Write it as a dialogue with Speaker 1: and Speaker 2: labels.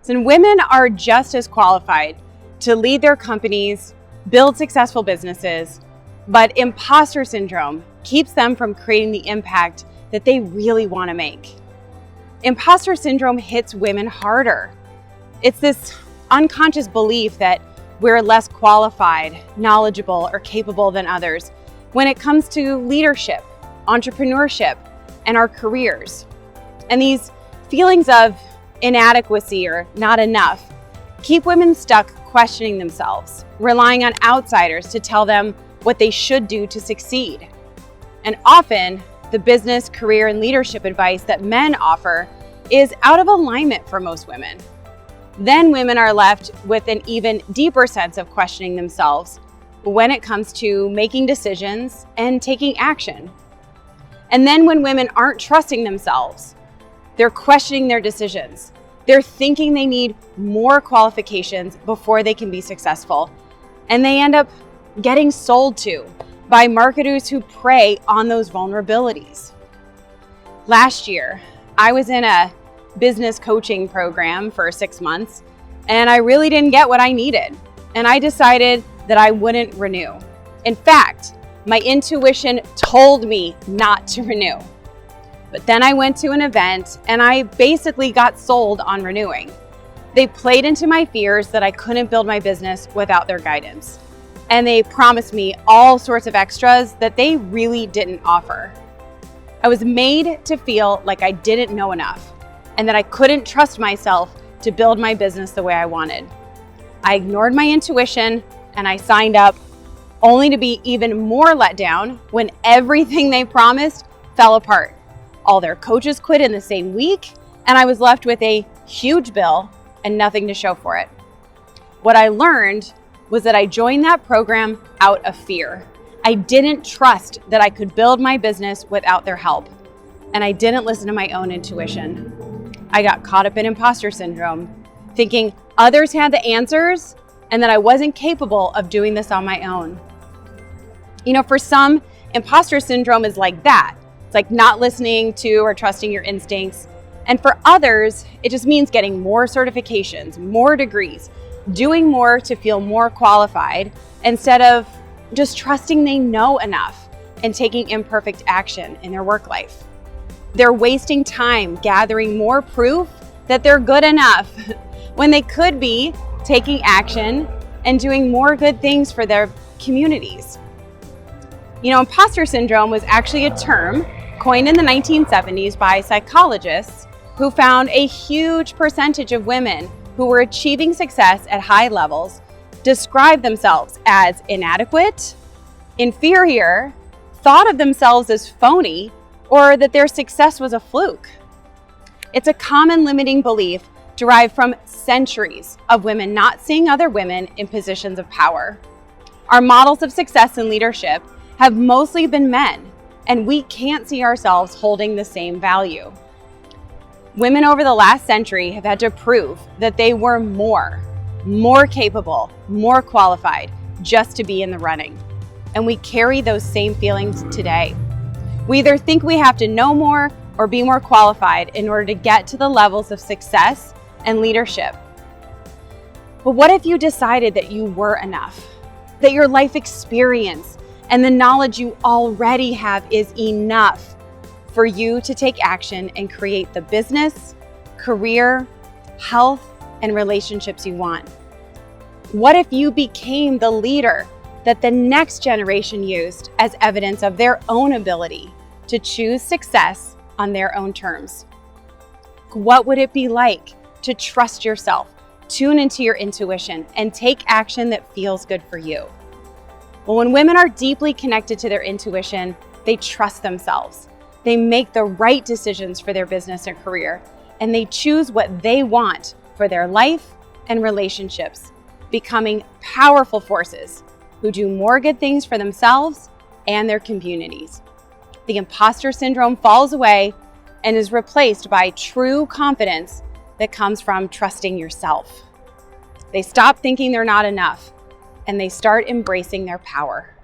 Speaker 1: So women are just as qualified to lead their companies, build successful businesses, but imposter syndrome keeps them from creating the impact that they really want to make. Imposter syndrome hits women harder. It's this unconscious belief that we're less qualified, knowledgeable, or capable than others when it comes to leadership, entrepreneurship, and our careers. And these feelings of inadequacy or not enough keep women stuck questioning themselves, relying on outsiders to tell them what they should do to succeed. And often, the business, career, and leadership advice that men offer is out of alignment for most women. Then women are left with an even deeper sense of questioning themselves when it comes to making decisions and taking action. And then when women aren't trusting themselves, they're questioning their decisions. They're thinking they need more qualifications before they can be successful. And they end up getting sold to by marketers who prey on those vulnerabilities. Last year, I was in a business coaching program for 6 months, and I really didn't get what I needed. And I decided that I wouldn't renew. In fact, my intuition told me not to renew. But then I went to an event and I basically got sold on renewing. They played into my fears that I couldn't build my business without their guidance. And they promised me all sorts of extras that they really didn't offer. I was made to feel like I didn't know enough and that I couldn't trust myself to build my business the way I wanted. I ignored my intuition and I signed up only to be even more let down when everything they promised fell apart. All their coaches quit in the same week, and I was left with a huge bill and nothing to show for it. What I learned was that I joined that program out of fear. I didn't trust that I could build my business without their help, and I didn't listen to my own intuition. I got caught up in imposter syndrome, thinking others had the answers and that I wasn't capable of doing this on my own. You know, for some, imposter syndrome is like that. It's like not listening to or trusting your instincts. And for others, it just means getting more certifications, more degrees, doing more to feel more qualified instead of just trusting they know enough and taking imperfect action in their work life. They're wasting time gathering more proof that they're good enough when they could be taking action and doing more good things for their communities. You know, imposter syndrome was actually a term coined in the 1970s by psychologists who found a huge percentage of women who were achieving success at high levels described themselves as inadequate, inferior, thought of themselves as phony, or that their success was a fluke. It's a common limiting belief derived from centuries of women not seeing other women in positions of power. Our models of success and leadership have mostly been men, and we can't see ourselves holding the same value. Women over the last century have had to prove that they were more capable, more qualified just to be in the running. And we carry those same feelings today. We either think we have to know more or be more qualified in order to get to the levels of success and leadership. But what if you decided that you were enough, that your life experience and the knowledge you already have is enough for you to take action and create the business, career, health, and relationships you want? What if you became the leader that the next generation used as evidence of their own ability to choose success on their own terms? What would it be like to trust yourself, tune into your intuition, and take action that feels good for you? Well, when women are deeply connected to their intuition, they trust themselves. They make the right decisions for their business and career, and they choose what they want for their life and relationships, becoming powerful forces who do more good things for themselves and their communities. The imposter syndrome falls away and is replaced by true confidence that comes from trusting yourself. They stop thinking they're not enough, and they start embracing their power.